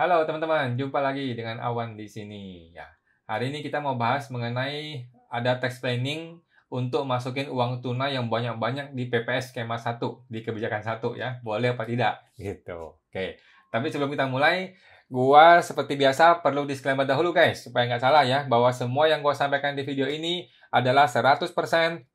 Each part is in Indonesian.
Halo teman-teman, jumpa lagi dengan Awan di sini. Ya, hari ini kita mau bahas mengenai ada tax planning untuk masukin uang tunai yang banyak-banyak di PPS skema 1, di kebijakan 1 ya. Boleh apa tidak? Gitu. Oke. Tapi sebelum kita mulai, gua seperti biasa perlu disclaimer dahulu guys, supaya nggak salah ya, bahwa semua yang gua sampaikan di video ini adalah 100%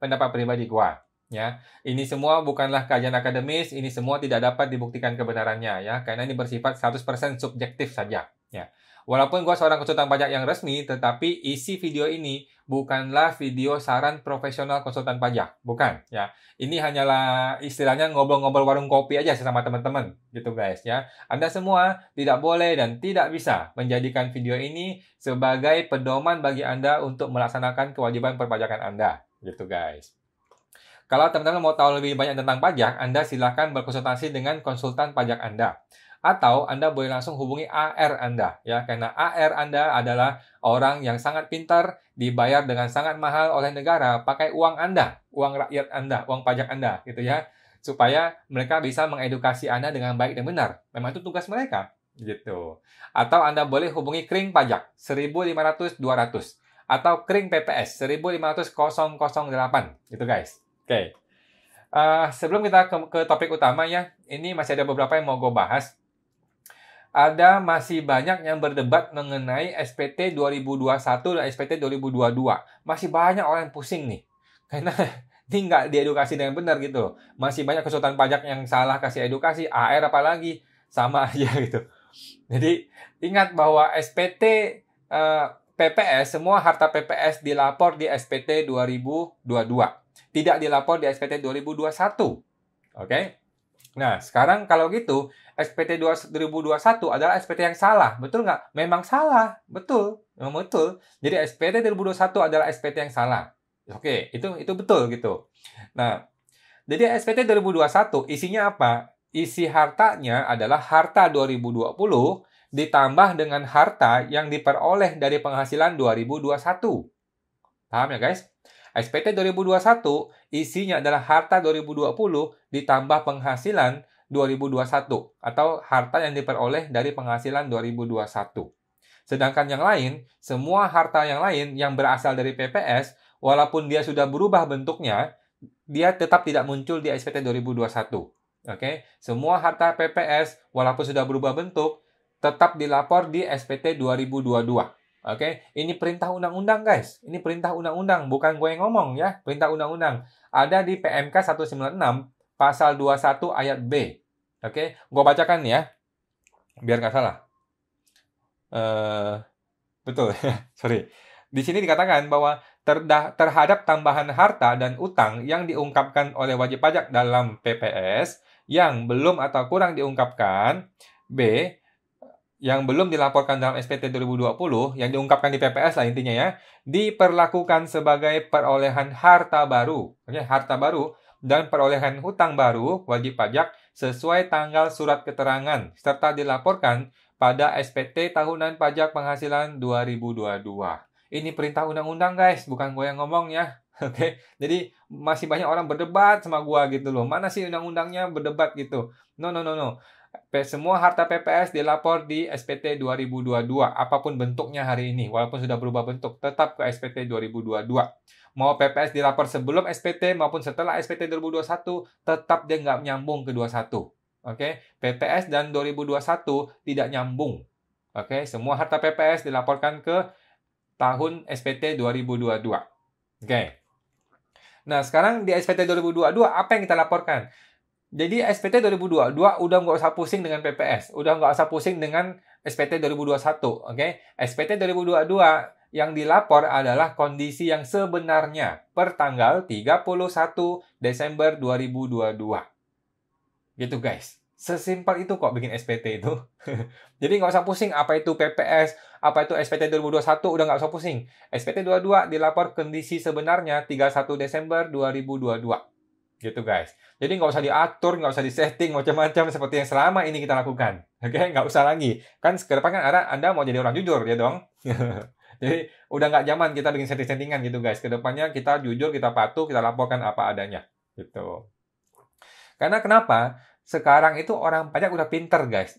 pendapat pribadi gua. Ya, ini semua bukanlah kajian akademis, ini semua tidak dapat dibuktikan kebenarannya ya, karena ini bersifat 100% subjektif saja ya. Walaupun gue seorang konsultan pajak yang resmi, tetapi isi video ini bukanlah video saran profesional konsultan pajak, bukan ya. Ini hanyalah istilahnya ngobrol-ngobrol warung kopi aja sama teman-teman gitu guys ya. Anda semua tidak boleh dan tidak bisa menjadikan video ini sebagai pedoman bagi Anda untuk melaksanakan kewajiban perpajakan Anda gitu guys. Kalau teman-teman mau tahu lebih banyak tentang pajak, Anda silakan berkonsultasi dengan konsultan pajak Anda. Atau Anda boleh langsung hubungi AR Anda, ya, karena AR Anda adalah orang yang sangat pintar, dibayar dengan sangat mahal oleh negara, pakai uang Anda, uang rakyat Anda, uang pajak Anda, gitu ya, supaya mereka bisa mengedukasi Anda dengan baik dan benar. Memang itu tugas mereka, gitu. Atau Anda boleh hubungi Kring Pajak 1500-200 atau Kring PPS 1500-008, gitu guys. Oke, sebelum kita ke topik utama ya, ini masih ada beberapa yang mau gue bahas. Ada masih banyak yang berdebat mengenai SPT 2021 dan SPT 2022. Masih banyak orang yang pusing nih. Karena ini nggak diedukasi dengan benar gitu. Masih banyak konsultan pajak yang salah kasih edukasi, AR apalagi, sama aja gitu. Jadi ingat bahwa SPT PPS, semua harta PPS dilapor di SPT 2022. Tidak dilapor di SPT 2021. Oke? Nah, sekarang kalau gitu, SPT 2021 adalah SPT yang salah. Betul nggak? Memang salah. Betul. Memang betul. Jadi SPT 2021 adalah SPT yang salah. Oke, itu betul gitu. Nah, jadi SPT 2021 isinya apa? Isi hartanya adalah harta 2020 ditambah dengan harta yang diperoleh dari penghasilan 2021. Paham ya guys? SPT 2021 isinya adalah harta 2020 ditambah penghasilan 2021 atau harta yang diperoleh dari penghasilan 2021. Sedangkan yang lain, semua harta yang lain yang berasal dari PPS, walaupun dia sudah berubah bentuknya, dia tetap tidak muncul di SPT 2021. Oke, semua harta PPS walaupun sudah berubah bentuk tetap dilapor di SPT 2022. Oke, ini perintah undang-undang guys. Ini perintah undang-undang, bukan gue yang ngomong ya. Perintah undang-undang. Ada di PMK 196 pasal 21 ayat B. Oke, gue bacakan ya, biar nggak salah. Betul, sorry. Di sini dikatakan bahwa terhadap tambahan harta dan utang yang diungkapkan oleh wajib pajak dalam PPS yang belum atau kurang diungkapkan, B, yang belum dilaporkan dalam SPT 2020, yang diungkapkan di PPS lah intinya ya, diperlakukan sebagai perolehan harta baru. Oke, harta baru dan perolehan hutang baru wajib pajak sesuai tanggal surat keterangan serta dilaporkan pada SPT Tahunan Pajak Penghasilan 2022. Ini perintah undang-undang guys, bukan gue yang ngomong ya. Oke, jadi masih banyak orang berdebat sama gue gitu loh. Mana sih undang-undangnya berdebat gitu? No. Semua harta PPS dilapor di SPT 2022, apapun bentuknya hari ini, walaupun sudah berubah bentuk, tetap ke SPT 2022. Mau PPS dilapor sebelum SPT maupun setelah SPT 2021, tetap dia nggak nyambung ke 21. Oke, PPS dan 2021 tidak nyambung. Oke, semua harta PPS dilaporkan ke tahun SPT 2022. Oke. Nah, sekarang di SPT 2022 apa yang kita laporkan? Jadi SPT 2022 udah nggak usah pusing dengan PPS, udah nggak usah pusing dengan SPT 2021, oke? SPT 2022 yang dilapor adalah kondisi yang sebenarnya per tanggal 31 Desember 2022. Gitu guys. Sesimpel itu kok bikin SPT itu. Jadi nggak usah pusing apa itu PPS, apa itu SPT 2021, udah nggak usah pusing. SPT 22 dilapor kondisi sebenarnya 31 Desember 2022. Gitu guys. Jadi nggak usah diatur, nggak usah disetting macam-macam seperti yang selama ini kita lakukan. Oke, nggak usah lagi. Kan ke depan kan Anda mau jadi orang jujur ya dong. Jadi udah nggak zaman kita bikin setting-settingan gitu guys. Kedepannya kita jujur, kita patuh, kita laporkan apa adanya. Gitu. Karena kenapa? Sekarang itu orang pajak udah pinter guys.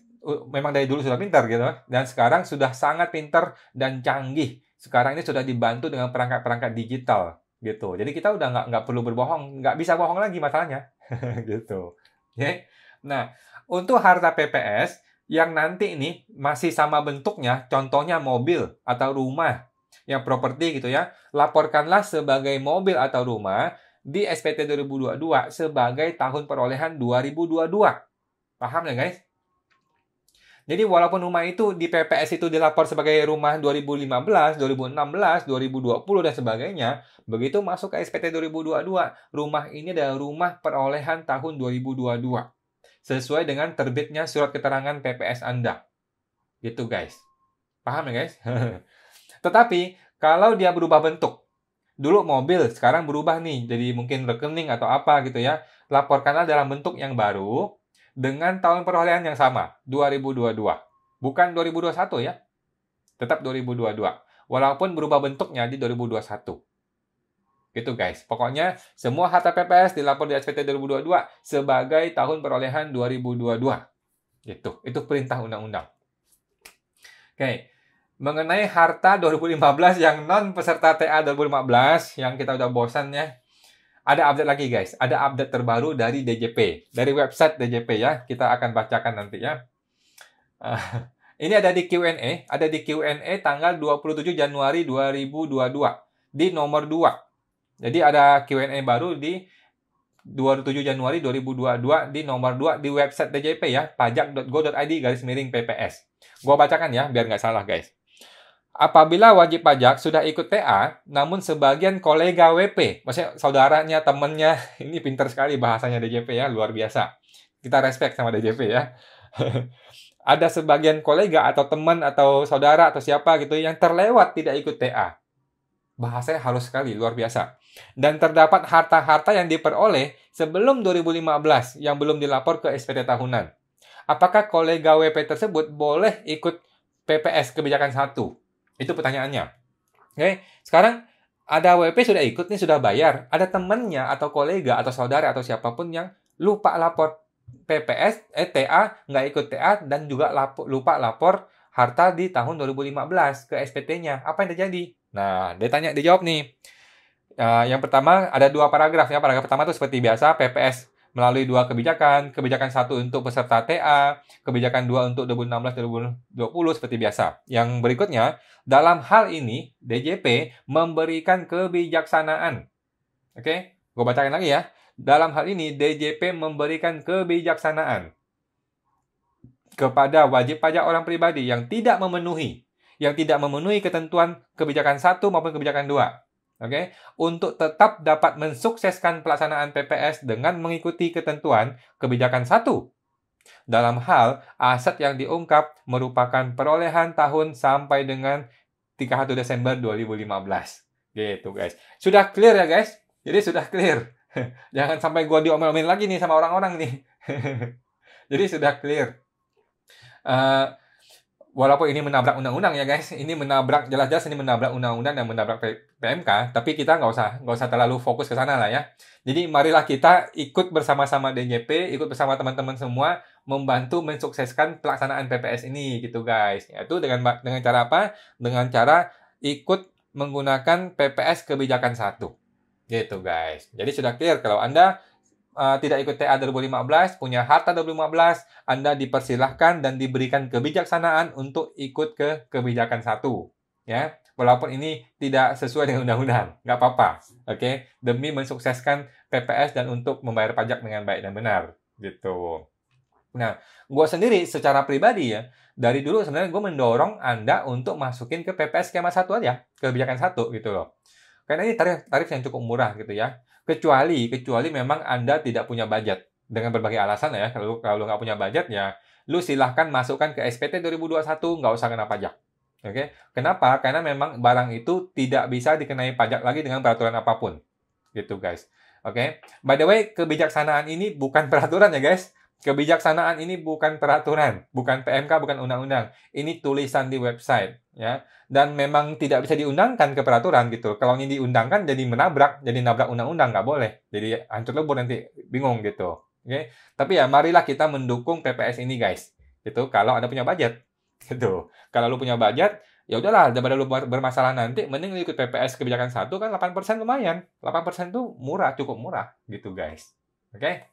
memang dari dulu sudah pintar gitu, dan sekarang sudah sangat pintar dan canggih. Sekarang ini sudah dibantu dengan perangkat-perangkat digital gitu. Jadi kita udah nggak perlu berbohong, nggak bisa bohong lagi masalahnya gitu. Oke. Nah, untuk harta PPS yang nanti ini masih sama bentuknya, contohnya mobil atau rumah, yang properti gitu ya, laporkanlah sebagai mobil atau rumah di SPT 2022 sebagai tahun perolehan 2022. Paham ya guys? Jadi walaupun rumah itu di PPS itu dilapor sebagai rumah 2015, 2016, 2020 dan sebagainya, begitu masuk ke SPT 2022, rumah ini adalah rumah perolehan tahun 2022. Sesuai dengan terbitnya surat keterangan PPS Anda. Gitu guys. Paham ya guys? Tetapi kalau dia berubah bentuk, dulu mobil, sekarang berubah nih, jadi mungkin rekening atau apa gitu ya, laporkanlah dalam bentuk yang baru, dengan tahun perolehan yang sama, 2022. Bukan 2021 ya, tetap 2022. Walaupun berubah bentuknya di 2021. Gitu guys. Pokoknya semua harta PPS dilapor di SPT 2022 sebagai tahun perolehan 2022. Gitu. Itu perintah undang-undang. Oke. Mengenai harta 2015 yang non peserta TA 2015 yang kita udah bosan ya. Ada update lagi guys, ada update terbaru dari DJP, dari website DJP ya, kita akan bacakan nanti ya. Ini ada di Q&A, tanggal 27 Januari 2022 di nomor 2. Jadi ada Q&A baru di 27 Januari 2022 di nomor 2 di website DJP ya, pajak.go.id/PPS. Gua bacakan ya, biar nggak salah guys. Apabila wajib pajak sudah ikut TA, namun sebagian kolega WP, maksudnya saudaranya, temennya, ini pintar sekali bahasanya DJP ya, luar biasa. Kita respect sama DJP ya. Ada sebagian kolega atau teman atau saudara atau siapa gitu yang terlewat tidak ikut TA. Bahasanya halus sekali, luar biasa. Dan terdapat harta-harta yang diperoleh sebelum 2015 yang belum dilapor ke SPT tahunan. Apakah kolega WP tersebut boleh ikut PPS kebijakan 1? Itu pertanyaannya. Oke, sekarang ada WP sudah ikut nih, sudah bayar. Ada temannya atau kolega atau saudara atau siapapun yang lupa lapor PPS, TA, nggak ikut TA, dan juga lupa lapor harta di tahun 2015 ke SPT-nya. Apa yang terjadi? Nah, dijawab nih. Yang pertama ada 2 paragraf ya. Paragraf pertama itu seperti biasa, PPS melalui 2 kebijakan. Kebijakan 1 untuk peserta TA, kebijakan 2 untuk 2016-2020 seperti biasa. Yang berikutnya, dalam hal ini DJP memberikan kebijaksanaan. Oke, gue bacakan lagi ya. Dalam hal ini DJP memberikan kebijaksanaan kepada wajib pajak orang pribadi yang tidak memenuhi ketentuan kebijakan 1 maupun kebijakan 2. Oke, untuk tetap dapat mensukseskan pelaksanaan PPS dengan mengikuti ketentuan kebijakan 1. Dalam hal aset yang diungkap merupakan perolehan tahun sampai dengan 31 Desember 2015. Gitu guys. Sudah clear ya guys? Jadi sudah clear. Jangan sampai gua diomel-omelin lagi nih sama orang-orang nih. Jadi sudah clear. Walaupun ini menabrak undang-undang ya guys, ini menabrak jelas-jelas ini menabrak undang-undang dan menabrak PMK, tapi kita nggak usah terlalu fokus ke sana lah ya. Jadi marilah kita ikut bersama-sama DJP, ikut bersama teman-teman semua membantu mensukseskan pelaksanaan PPS ini gitu guys. Yaitu dengan cara apa? Dengan cara ikut menggunakan PPS kebijakan 1. Gitu guys. Jadi sudah clear kalau Anda tidak ikut TA 2015, punya harta 2015, Anda dipersilahkan dan diberikan kebijaksanaan untuk ikut ke kebijakan 1. Ya, walaupun ini tidak sesuai dengan undang-undang, nggak apa-apa. Oke, demi mensukseskan PPS dan untuk membayar pajak dengan baik dan benar. Gitu. Nah, gue sendiri secara pribadi ya, dari dulu sebenarnya gue mendorong Anda untuk masukin ke PPS skema 1 aja, kebijakan 1 gitu loh. Karena ini tarif yang cukup murah gitu ya. Kecuali memang Anda tidak punya budget. Dengan berbagai alasan ya, kalau nggak punya budget ya, lu silahkan masukkan ke SPT 2021, nggak usah kena pajak. Oke? Kenapa? Karena memang barang itu tidak bisa dikenai pajak lagi dengan peraturan apapun. Gitu guys. Oke? By the way, kebijaksanaan ini bukan peraturan ya guys. Kebijaksanaan ini bukan peraturan, bukan PMK, bukan undang-undang. Ini tulisan di website, ya. Dan memang tidak bisa diundangkan ke peraturan gitu. Kalau ini diundangkan jadi nabrak undang-undang, nggak boleh. Jadi hancur lebur nanti, bingung gitu. Oke. Tapi ya marilah kita mendukung PPS ini guys. Itu kalau Anda punya budget. Gitu. Kalau lu punya budget, ya udahlah, daripada lu bermasalah nanti, mending lu ikut PPS kebijakan satu kan 8% lumayan. 8% tuh murah, cukup murah gitu, guys. Oke?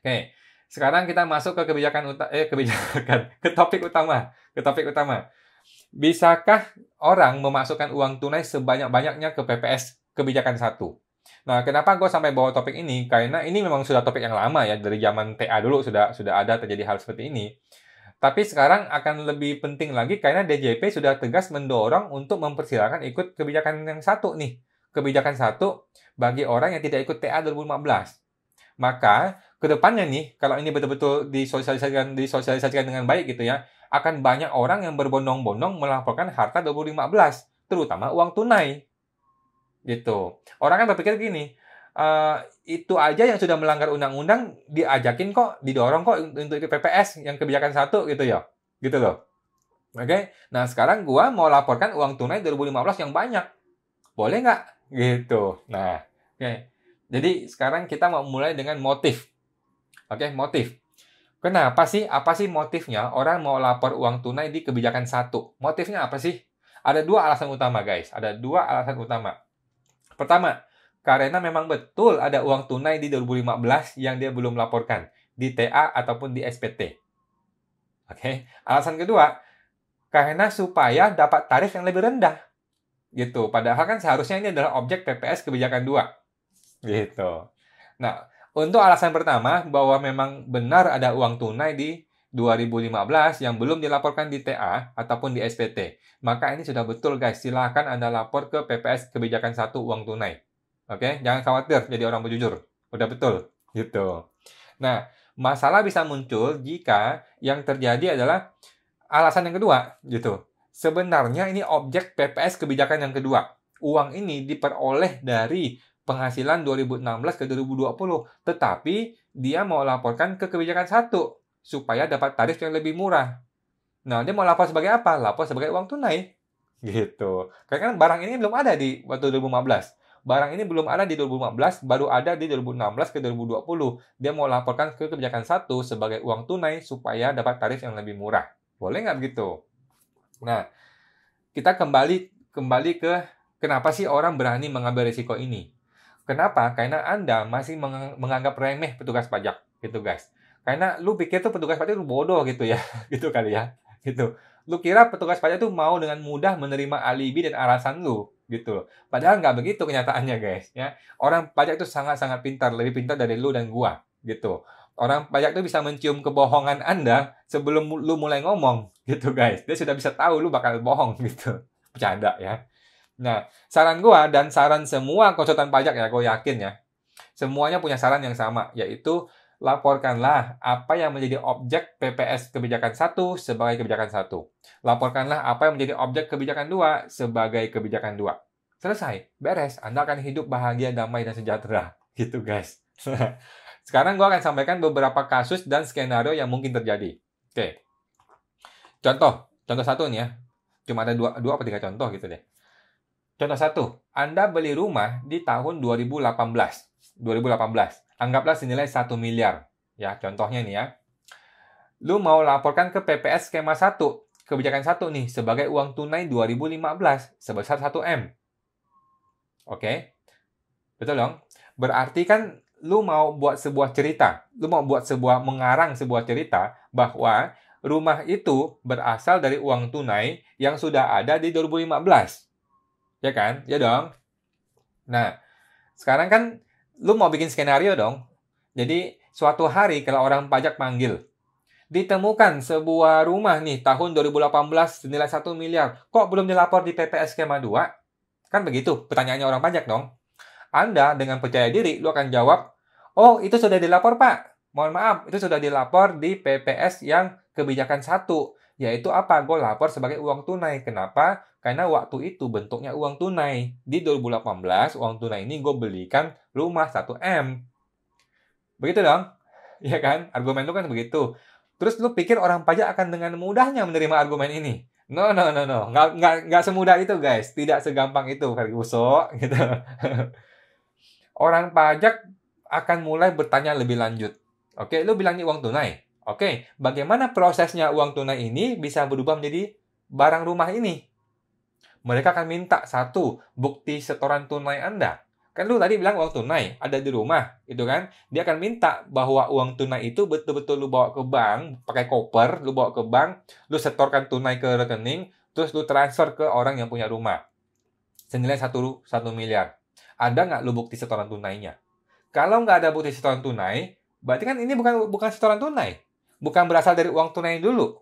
Oke. Sekarang kita masuk ke ke topik utama. Ke topik utama. Bisakah orang memasukkan uang tunai sebanyak-banyaknya ke PPS kebijakan satu? Nah, kenapa gue sampai bawa topik ini? Karena ini memang sudah topik yang lama ya, dari zaman TA dulu sudah ada terjadi hal seperti ini. Tapi sekarang akan lebih penting lagi karena DJP sudah tegas mendorong untuk mempersilahkan ikut kebijakan yang satu nih. Kebijakan satu bagi orang yang tidak ikut TA 2015. Maka, kedepannya nih, kalau ini betul-betul disosialisasikan dengan baik gitu ya, akan banyak orang yang berbondong-bondong melaporkan harta 2015, terutama uang tunai. Gitu. Orang kan berpikir gini, itu aja yang sudah melanggar undang-undang diajakin kok, didorong kok untuk ikut PPS yang kebijakan satu gitu ya. Gitu loh. Oke. Nah, sekarang gua mau laporkan uang tunai 2015 yang banyak. Boleh nggak? Gitu. Nah, oke. Jadi, sekarang kita mau mulai dengan motif. Oke, motif. Kenapa sih? Apa sih motifnya orang mau lapor uang tunai di kebijakan satu? Motifnya apa sih? Ada dua alasan utama, guys. Ada dua alasan utama. Pertama, karena memang betul ada uang tunai di 2015 yang dia belum laporkan di TA ataupun di SPT. Oke. Alasan kedua, karena supaya dapat tarif yang lebih rendah. Gitu. Padahal kan seharusnya ini adalah objek PPS kebijakan 2. Gitu. Nah, untuk alasan pertama bahwa memang benar ada uang tunai di 2015 yang belum dilaporkan di TA ataupun di SPT. Maka ini sudah betul, guys. Silahkan Anda lapor ke PPS kebijakan 1 uang tunai. Oke, jangan khawatir jadi orang berjujur. Udah betul. Gitu. Nah, masalah bisa muncul jika yang terjadi adalah alasan yang kedua, gitu. Sebenarnya ini objek PPS kebijakan yang kedua. Uang ini diperoleh dari penghasilan 2016 ke 2020, tetapi dia mau laporkan ke kebijakan 1 supaya dapat tarif yang lebih murah. Nah, dia mau lapor sebagai apa? Lapor sebagai uang tunai. Gitu. Karena kan barang ini belum ada di waktu 2015. Barang ini belum ada di 2015, baru ada di 2016 ke 2020. Dia mau laporkan ke kebijakan 1 sebagai uang tunai supaya dapat tarif yang lebih murah. Boleh nggak begitu? Nah, kita kembali ke kenapa sih orang berani mengambil risiko ini? Kenapa? Karena Anda masih menganggap remeh petugas pajak, gitu guys. Karena lu pikir tuh petugas pajak itu bodoh gitu ya, gitu kali ya, gitu. Lu kira petugas pajak tuh mau dengan mudah menerima alibi dan alasan lu, gitu. Padahal nggak begitu kenyataannya guys, ya. Orang pajak itu sangat-sangat pintar, lebih pintar dari lu dan gua, gitu. Orang pajak itu bisa mencium kebohongan Anda sebelum lu mulai ngomong, gitu guys. Dia sudah bisa tahu lu bakal bohong, gitu. Bercanda ya. Nah, saran gua dan saran semua konsultan pajak ya, gue yakin ya, semuanya punya saran yang sama, yaitu laporkanlah apa yang menjadi objek PPS kebijakan 1 sebagai kebijakan 1. Laporkanlah apa yang menjadi objek kebijakan 2 sebagai kebijakan 2. Selesai, beres. Anda akan hidup bahagia, damai, dan sejahtera. Gitu guys. Sekarang gua akan sampaikan beberapa kasus dan skenario yang mungkin terjadi. Oke. Contoh satu nih ya. Cuma ada dua atau 3 contoh gitu deh. Contoh 1, Anda beli rumah di tahun 2018. Anggaplah senilai 1 miliar. Ya, contohnya nih ya. Lu mau laporkan ke PPS skema 1, kebijakan 1 nih, sebagai uang tunai 2015 sebesar 1 M. Oke? Betul dong? Berarti kan lu mau buat sebuah cerita. Lu mau buat mengarang sebuah cerita bahwa rumah itu berasal dari uang tunai yang sudah ada di 2015. Ya kan? Ya dong. Nah, sekarang kan lu mau bikin skenario dong. Jadi, suatu hari kalau orang pajak manggil, ditemukan sebuah rumah nih tahun 2018 senilai 1 miliar. Kok belum dilapor di PPS skema 2? Kan begitu pertanyaannya orang pajak dong. Anda dengan percaya diri, lu akan jawab, oh itu sudah dilapor Pak. Mohon maaf, itu sudah dilapor di PPS yang kebijakan 1. Yaitu apa? Gue lapor sebagai uang tunai. Kenapa? Karena waktu itu bentuknya uang tunai. Di 2018, uang tunai ini gue belikan rumah 1 M. Begitu dong? Ya kan? Argumen lu kan begitu. Terus lu pikir orang pajak akan dengan mudahnya menerima argumen ini? No. Nggak semudah itu, guys. Tidak segampang itu, Ferguson. Gitu. Orang pajak akan mulai bertanya lebih lanjut. Oke, lu bilang ini uang tunai. Oke, bagaimana prosesnya uang tunai ini bisa berubah menjadi barang rumah ini? Mereka akan minta satu, bukti setoran tunai Anda. Kan lu tadi bilang uang tunai ada di rumah, gitu kan? Dia akan minta bahwa uang tunai itu betul-betul lu bawa ke bank, pakai koper, lu bawa ke bank, lu setorkan tunai ke rekening, terus lu transfer ke orang yang punya rumah. Senilai 1 miliar. Ada nggak lu bukti setoran tunainya? Kalau nggak ada bukti setoran tunai, berarti kan ini bukan setoran tunai. Bukan berasal dari uang tunai dulu.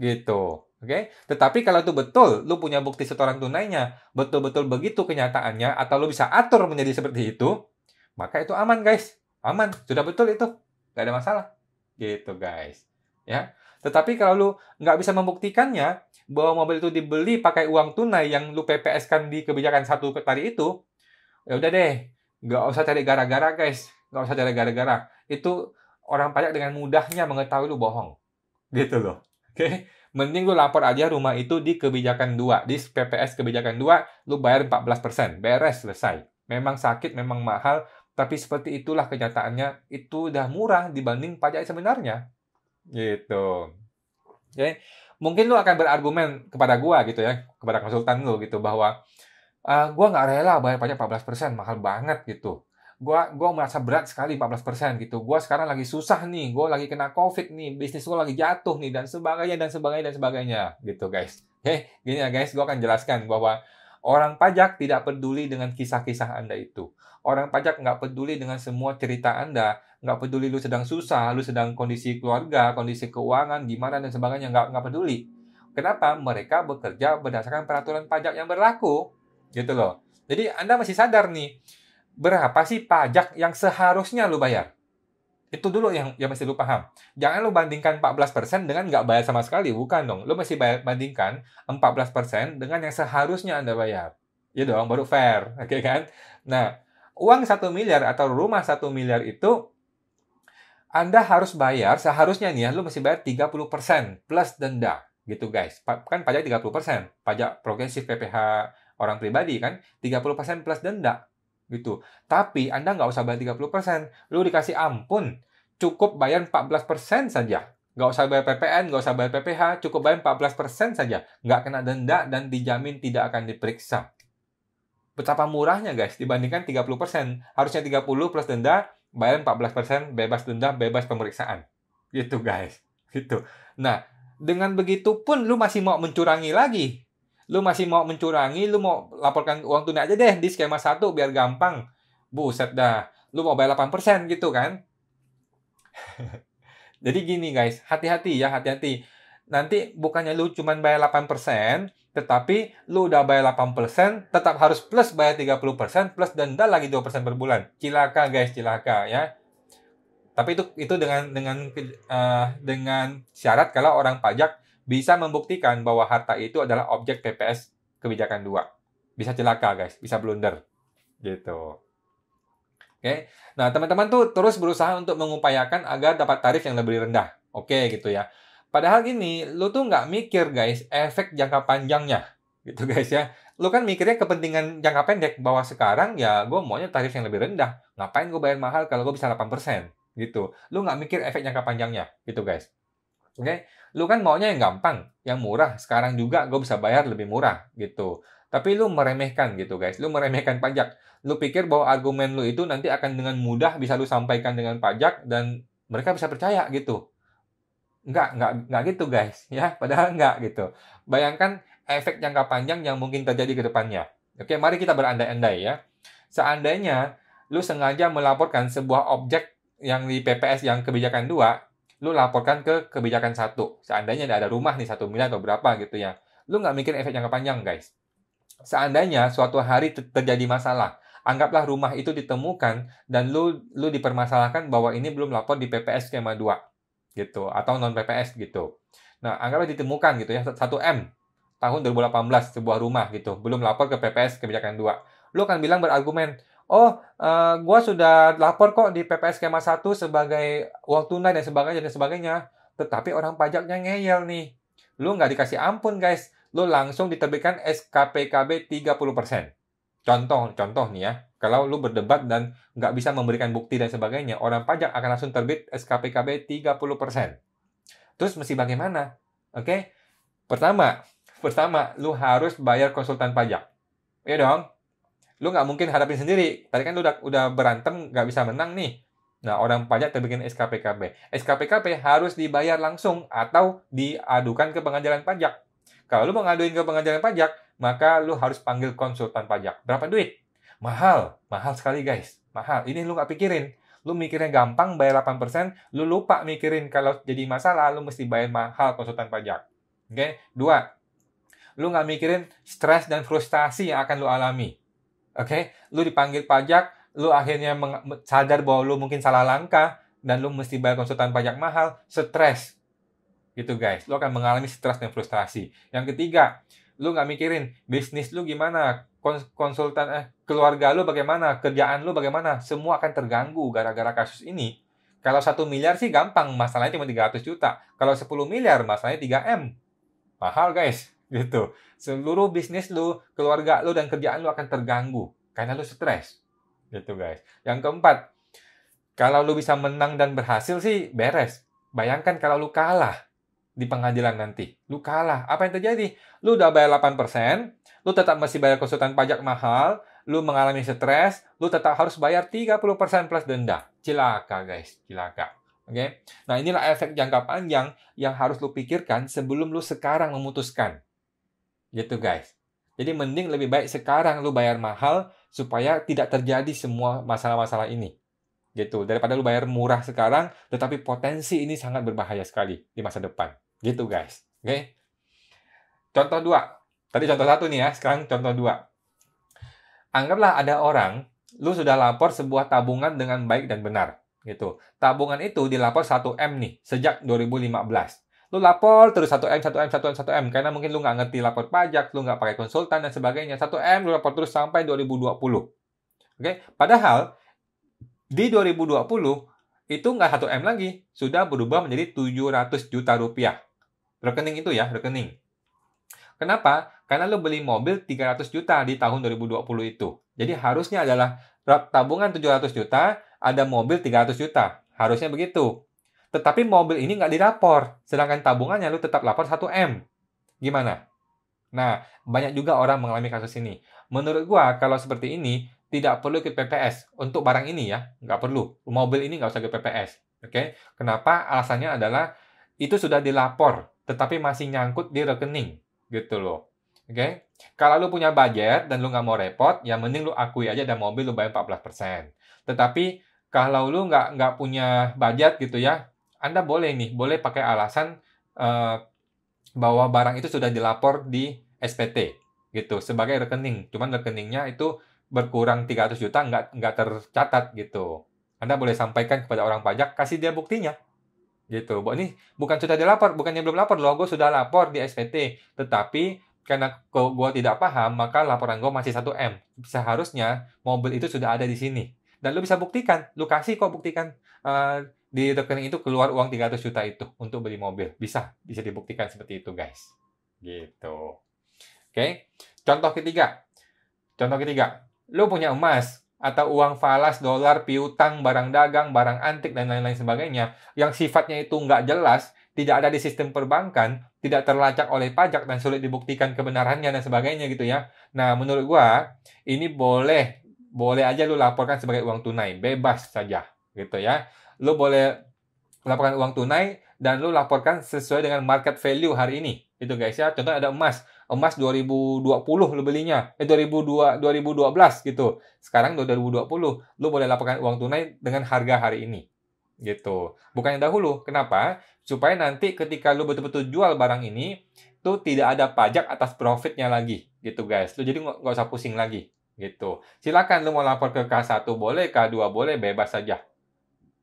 Gitu. Oke, tetapi kalau itu betul, lu punya bukti setoran tunainya, betul-betul begitu kenyataannya, atau lu bisa atur menjadi seperti itu, maka itu aman, guys. Aman, sudah betul itu. Nggak ada masalah. Gitu, guys. Ya. Tetapi kalau lu nggak bisa membuktikannya, bahwa mobil itu dibeli pakai uang tunai yang lu PPS-kan di kebijakan satu tadi itu, ya udah deh, nggak usah cari gara-gara, guys. Nggak usah cari gara-gara. Itu orang pajak dengan mudahnya mengetahui lu bohong. Gitu loh. Oke. Mending lu lapor aja rumah itu di kebijakan 2. Di PPS kebijakan 2, lu bayar 14%. Beres, selesai. Memang sakit, memang mahal, tapi seperti itulah kenyataannya. Itu udah murah dibanding pajak sebenarnya. Gitu. Oke. Mungkin lu akan berargumen kepada gua gitu ya, kepada konsultan lu gitu, bahwa gua nggak rela bayar pajak 14%, mahal banget gitu. Gua merasa berat sekali 14% gitu. Gua sekarang lagi susah nih, gua lagi kena COVID nih, bisnis gua lagi jatuh nih, dan sebagainya, dan sebagainya, dan sebagainya. Gitu, guys. Oke, gini ya guys, gua akan jelaskan bahwa orang pajak tidak peduli dengan kisah-kisah Anda itu. Orang pajak nggak peduli dengan semua cerita Anda. Nggak peduli lu sedang susah, lu sedang kondisi keluarga, kondisi keuangan, gimana, dan sebagainya. Nggak peduli. Kenapa? Mereka bekerja berdasarkan peraturan pajak yang berlaku. Gitu loh. Jadi Anda masih sadar nih, berapa sih pajak yang seharusnya lu bayar? Itu dulu yang mesti lu paham. Jangan lu bandingkan 14% dengan nggak bayar sama sekali. Bukan dong. Lu mesti bandingkan 14% dengan yang seharusnya Anda bayar. Ya dong, baru fair. Oke kan? Nah, uang 1 miliar atau rumah 1 miliar itu Anda harus bayar, seharusnya nih ya, lu mesti bayar 30% plus denda. Gitu guys. Kan pajak 30%. Pajak progresif PPh orang pribadi kan 30% plus denda. Gitu. Tapi Anda nggak usah bayar 30%. Lu dikasih ampun. Cukup bayar 14% saja. Nggak usah bayar PPN, nggak usah bayar PPh, cukup bayar 14% saja. Nggak kena denda dan dijamin tidak akan diperiksa. Betapa murahnya guys, dibandingkan 30%. Harusnya 30 plus denda, bayar 14%, bebas denda, bebas pemeriksaan. Gitu guys. Gitu. Nah, dengan begitu pun lu masih mau mencurangi lagi. Lu masih mau mencurangi, lu mau laporkan uang tunai aja deh di skema 1 biar gampang. Buset dah. Lu mau bayar 8% gitu kan? Jadi gini guys, hati-hati ya, hati-hati. Nanti bukannya lu cuma bayar 8%, tetapi lu udah bayar 8%, tetap harus plus bayar 30%, plus denda lagi 2% per bulan. Cilaka guys, cilaka ya. Tapi itu dengan syarat kalau orang pajak bisa membuktikan bahwa harta itu adalah objek PPS kebijakan 2. Bisa celaka, guys. Bisa blunder. Gitu. Oke. Nah, teman-teman tuh terus berusaha untuk mengupayakan agar dapat tarif yang lebih rendah. Oke, gitu ya. Padahal gini, lu tuh nggak mikir, guys, efek jangka panjangnya. Gitu, guys, ya. Lu kan mikirnya kepentingan jangka pendek, bahwa sekarang ya gue maunya tarif yang lebih rendah. Ngapain gue bayar mahal kalau gue bisa 8%? Gitu. Lu nggak mikir efek jangka panjangnya. Gitu, guys. Oke, lu kan maunya yang gampang, yang murah. Sekarang juga gue bisa bayar lebih murah gitu. Tapi lu meremehkan gitu guys. Lu meremehkan pajak. Lu pikir bahwa argumen lu itu nanti akan dengan mudah bisa lu sampaikan dengan pajak dan mereka bisa percaya gitu. Enggak gitu guys. Ya, padahal enggak gitu. Bayangkan efek jangka panjang yang mungkin terjadi ke depannya. Oke, mari kita berandai-andai ya. Seandainya lu sengaja melaporkan sebuah objek yang di PPS yang kebijakan 2, lu laporkan ke kebijakan 1. Seandainya ada rumah nih 1 miliar atau berapa gitu ya. Lu nggak mikir efek jangka panjang, guys. Seandainya suatu hari terjadi masalah, anggaplah rumah itu ditemukan dan lu dipermasalahkan bahwa ini belum lapor di PPS skema 2 gitu atau non PPS gitu. Nah, anggaplah ditemukan gitu ya 1M tahun 2018 sebuah rumah gitu, belum lapor ke PPS kebijakan 2. Lu akan bilang berargumen, "Oh, gua sudah lapor kok di PPS skema 1 sebagai uang tunai dan sebagainya dan sebagainya." Tetapi orang pajaknya ngeyel nih. Lu nggak dikasih ampun, guys. Lu langsung diterbitkan SKPKB 30%. contoh nih ya, kalau lu berdebat dan nggak bisa memberikan bukti dan sebagainya, orang pajak akan langsung terbit SKPKB 30%. Terus mesti bagaimana? Oke? Pertama, lu harus bayar konsultan pajak. Iya dong? Lu nggak mungkin hadapin sendiri. Tadi kan lu udah berantem, nggak bisa menang nih. Nah, orang pajak terbikin SKPKB. SKPKB harus dibayar langsung atau diadukan ke pengadilan pajak. Kalau lu mau ngaduin ke pengadilan pajak, maka lu harus panggil konsultan pajak. Berapa duit? Mahal. Mahal sekali, guys. Mahal. Ini lu nggak pikirin. Lu mikirnya gampang, bayar 8%, lu lupa mikirin kalau jadi masalah, lu mesti bayar mahal konsultan pajak. Oke? Dua, lu nggak mikirin stres dan frustasi yang akan lu alami. Oke? Lu dipanggil pajak, lu akhirnya sadar bahwa lu mungkin salah langkah, dan lu mesti bayar konsultan pajak mahal, stres. Gitu guys, lu akan mengalami stres dan frustasi. Yang ketiga, lu nggak mikirin bisnis lu gimana, keluarga lu bagaimana, kerjaan lu bagaimana, semua akan terganggu gara-gara kasus ini. Kalau 1 miliar sih gampang, masalahnya cuma 300 juta. Kalau 10 miliar, masalahnya 3M. Mahal guys, gitu. Seluruh bisnis lu, keluarga lu, dan kerjaan lu akan terganggu karena lu stres. Gitu guys. Yang keempat, kalau lu bisa menang dan berhasil sih beres. Bayangkan kalau lu kalah di pengadilan nanti. Lu kalah. Apa yang terjadi? Lu udah bayar 8%, lu tetap masih bayar konsultan pajak mahal, lu mengalami stres, lu tetap harus bayar 30% plus denda. Cilaka, guys. Cilaka. Oke? Nah, inilah efek jangka panjang yang harus lu pikirkan sebelum lu sekarang memutuskan. Gitu, guys. Jadi, mending lebih baik sekarang lu bayar mahal supaya tidak terjadi semua masalah-masalah ini. Gitu. Daripada lu bayar murah sekarang, tetapi potensi ini sangat berbahaya sekali di masa depan. Gitu guys. Oke. Contoh 2. Tadi contoh 1 nih ya, sekarang contoh 2. Anggaplah ada orang, lu sudah lapor sebuah tabungan dengan baik dan benar. Gitu. Tabungan itu dilapor 1M nih, sejak 2015. Lu lapor terus 1M, 1M, 1M, 1M. Karena mungkin lu nggak ngerti lapor pajak, lu nggak pakai konsultan dan sebagainya. 1M lu lapor terus sampai 2020. Oke. Padahal, di 2020, itu nggak 1M lagi. Sudah berubah menjadi 700 juta rupiah. Rekening itu ya, rekening. Kenapa? Karena lo beli mobil 300 juta di tahun 2020 itu. Jadi harusnya adalah tabungan 700 juta, ada mobil 300 juta. Harusnya begitu. Tetapi mobil ini nggak dirapor. Sedangkan tabungannya lo tetap lapor 1M. Gimana? Nah, banyak juga orang mengalami kasus ini. Menurut gua, kalau seperti ini, tidak perlu ikut PPS. Untuk barang ini ya, nggak perlu. Mobil ini nggak usah ikut PPS. Oke? Kenapa? Alasannya adalah itu sudah dilapor, tetapi masih nyangkut di rekening. Gitu loh. Oke? Kalau lu punya budget dan lu nggak mau repot, ya mending lu akui aja dan mobil lu bayar 14%. Tetapi kalau lu nggak punya budget gitu ya, Anda boleh pakai alasan bahwa barang itu sudah dilapor di SPT gitu sebagai rekening. Cuman rekeningnya itu berkurang 300 juta nggak tercatat gitu. Anda boleh sampaikan kepada orang pajak, kasih dia buktinya. Gitu. Ini bukan sudah dilapor, bukannya belum lapor loh, gue sudah lapor di SPT. Tetapi karena gue tidak paham, maka laporan gue masih 1M. Seharusnya mobil itu sudah ada di sini. Dan lu bisa buktikan, lu kasih kok buktikan di rekening itu keluar uang 300 juta itu untuk beli mobil. Bisa dibuktikan seperti itu guys. Gitu. Oke. Contoh ketiga, lu punya emas atau uang falas, dolar, piutang, barang dagang, barang antik, dan lain-lain sebagainya, yang sifatnya itu nggak jelas, tidak ada di sistem perbankan, tidak terlacak oleh pajak, dan sulit dibuktikan kebenarannya, dan sebagainya gitu ya. Nah, menurut gua, ini boleh aja lu laporkan sebagai uang tunai, bebas saja, gitu ya. Lu boleh laporkan uang tunai, dan lu laporkan sesuai dengan market value hari ini. Itu guys ya, contohnya ada emas 2020 lu belinya, 2012 gitu. Sekarang 2020, lu boleh laporkan uang tunai dengan harga hari ini. Gitu. Bukan yang dahulu. Kenapa? Supaya nanti ketika lu betul-betul jual barang ini, tuh tidak ada pajak atas profitnya lagi. Gitu guys. Lu jadi nggak usah pusing lagi. Gitu. Silakan lu mau lapor ke K1 boleh, K2 boleh, bebas saja.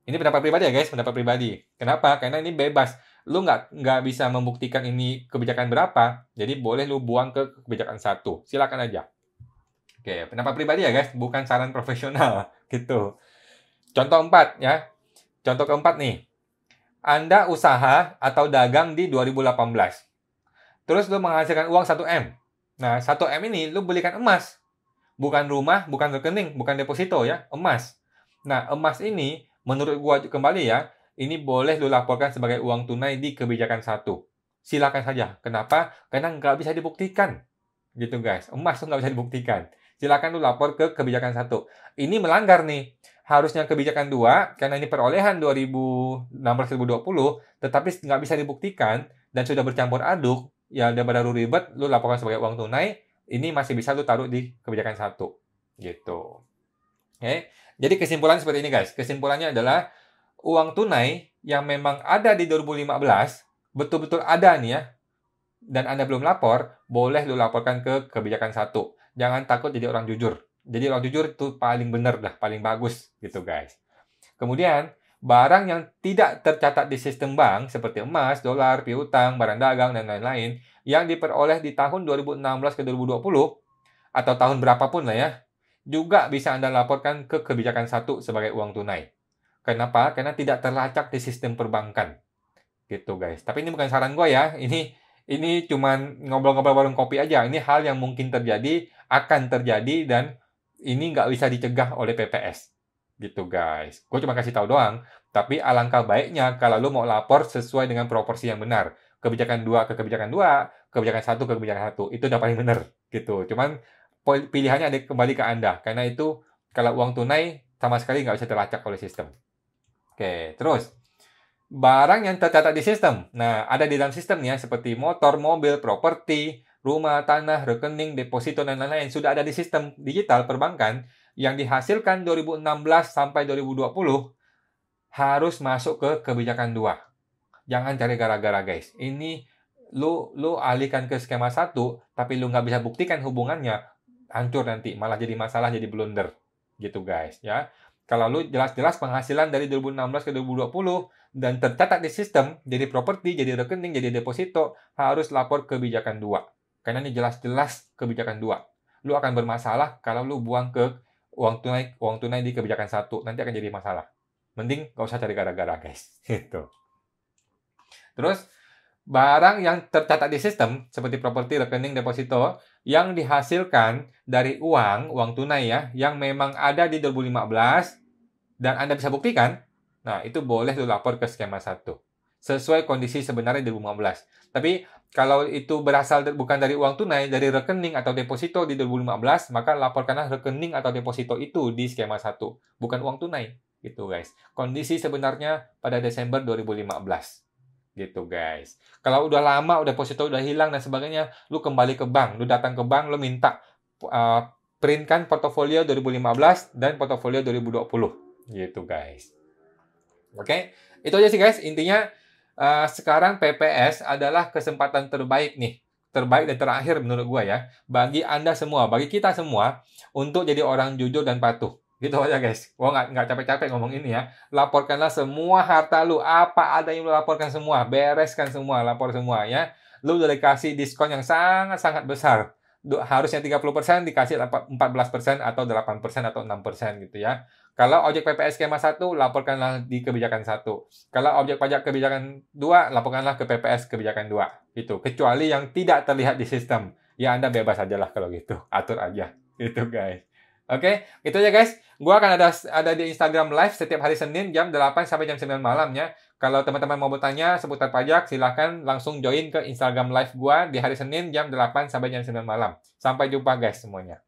Ini pendapat pribadi ya guys, pendapat pribadi. Kenapa? Karena ini bebas. Lu nggak bisa membuktikan ini kebijakan berapa, jadi boleh lu buang ke kebijakan 1. Silakan aja. Oke, pendapat pribadi ya guys, bukan saran profesional. Gitu. Contoh 4 ya. Contoh keempat nih. Anda usaha atau dagang di 2018. Terus lu menghasilkan uang 1M. Nah, 1M ini lu belikan emas. Bukan rumah, bukan rekening, bukan deposito ya, emas. Nah, emas ini menurut gua kembali ya, ini boleh lu laporkan sebagai uang tunai di kebijakan satu. Silakan saja. Kenapa? Karena nggak bisa dibuktikan. Gitu guys. Emas tuh nggak bisa dibuktikan. Silakan lu lapor ke kebijakan satu. Ini melanggar nih. Harusnya kebijakan 2, karena ini perolehan 2016-2020, tetapi nggak bisa dibuktikan dan sudah bercampur aduk, ya daripada lu ribet, lu laporkan sebagai uang tunai, ini masih bisa lu taruh di kebijakan satu. Gitu. Oke. Jadi kesimpulan seperti ini guys. Kesimpulannya adalah uang tunai yang memang ada di 2015, betul-betul ada nih ya, dan Anda belum lapor, boleh lu laporkan ke kebijakan satu. Jangan takut jadi orang jujur. Jadi orang jujur itu paling benar dah, paling bagus gitu guys. Kemudian, barang yang tidak tercatat di sistem bank seperti emas, dolar, piutang, barang dagang, dan lain-lain yang diperoleh di tahun 2016 ke 2020 atau tahun berapapun lah ya, juga bisa Anda laporkan ke kebijakan satu sebagai uang tunai. Kenapa? Karena tidak terlacak di sistem perbankan. Gitu guys. Tapi ini bukan saran gue ya. Ini cuman ngobrol-ngobrol warung kopi aja. Ini hal yang mungkin terjadi, akan terjadi, dan ini nggak bisa dicegah oleh PPS. Gitu guys. Gue cuma kasih tahu doang. Tapi alangkah baiknya kalau lo mau lapor sesuai dengan proporsi yang benar. Kebijakan 2 ke kebijakan 2, kebijakan 1 ke kebijakan 1. Itu udah paling benar. Gitu. Cuman pilihannya ada kembali ke Anda. Karena itu kalau uang tunai sama sekali nggak bisa terlacak oleh sistem. Oke, terus. Barang yang tercatat di sistem. Nah, ada di dalam sistem ya, seperti motor, mobil, properti, rumah, tanah, rekening, deposito, dan lain-lain. Sudah ada di sistem digital perbankan yang dihasilkan 2016 sampai 2020 harus masuk ke kebijakan 2. Jangan cari gara-gara guys. Ini lu alihkan ke skema 1, tapi lu nggak bisa buktikan hubungannya, hancur nanti. Malah jadi masalah, jadi blunder. Gitu guys ya. Kalau lu jelas-jelas penghasilan dari 2016 ke 2020 dan tercatat di sistem, jadi properti, jadi rekening, jadi deposito, harus lapor kebijakan 2. Karena ini jelas-jelas kebijakan 2. Lu akan bermasalah kalau lu buang ke uang tunai di kebijakan 1. Nanti akan jadi masalah. Mending gak usah cari gara-gara guys. Gitu. Terus, barang yang tercatat di sistem, seperti properti, rekening, deposito, yang dihasilkan dari uang tunai ya, yang memang ada di 2015, dan Anda bisa buktikan, nah itu boleh lu lapor ke skema 1. Sesuai kondisi sebenarnya di 2015. Tapi, kalau itu berasal bukan dari uang tunai, dari rekening atau deposito di 2015, maka laporkanlah rekening atau deposito itu di skema 1. Bukan uang tunai. Gitu guys. Kondisi sebenarnya pada Desember 2015. Gitu guys. Kalau udah lama, udah deposito udah hilang dan sebagainya, lu kembali ke bank, lu datang ke bank, lu minta printkan portofolio 2015 dan portofolio 2020. Gitu guys. Oke, itu aja sih guys. Intinya sekarang PPS adalah kesempatan terbaik nih. Terbaik dan terakhir menurut gua ya. Bagi Anda semua, bagi kita semua untuk jadi orang jujur dan patuh. Gitu aja guys. Gua nggak capek-capek ngomong ini ya. Laporkanlah semua harta lu. Apa ada yang lu laporkan semua. Bereskan semua. Lapor semua ya. Lu udah dikasih diskon yang sangat-sangat besar. Harusnya 30% dikasih 14% atau 8% atau 6% gitu ya. Kalau objek PPS skema 1, laporkanlah di kebijakan 1. Kalau objek pajak kebijakan 2, laporkanlah ke PPS kebijakan 2. Gitu. Kecuali yang tidak terlihat di sistem. Ya Anda bebas aja lah kalau gitu. Atur aja. Gitu guys. Oke, itu aja guys. Gua akan ada di Instagram Live setiap hari Senin jam 8 sampai jam 9 malam ya. Kalau teman-teman mau bertanya seputar pajak, silahkan langsung join ke Instagram Live gua di hari Senin jam 8 sampai jam 9 malam. Sampai jumpa guys semuanya.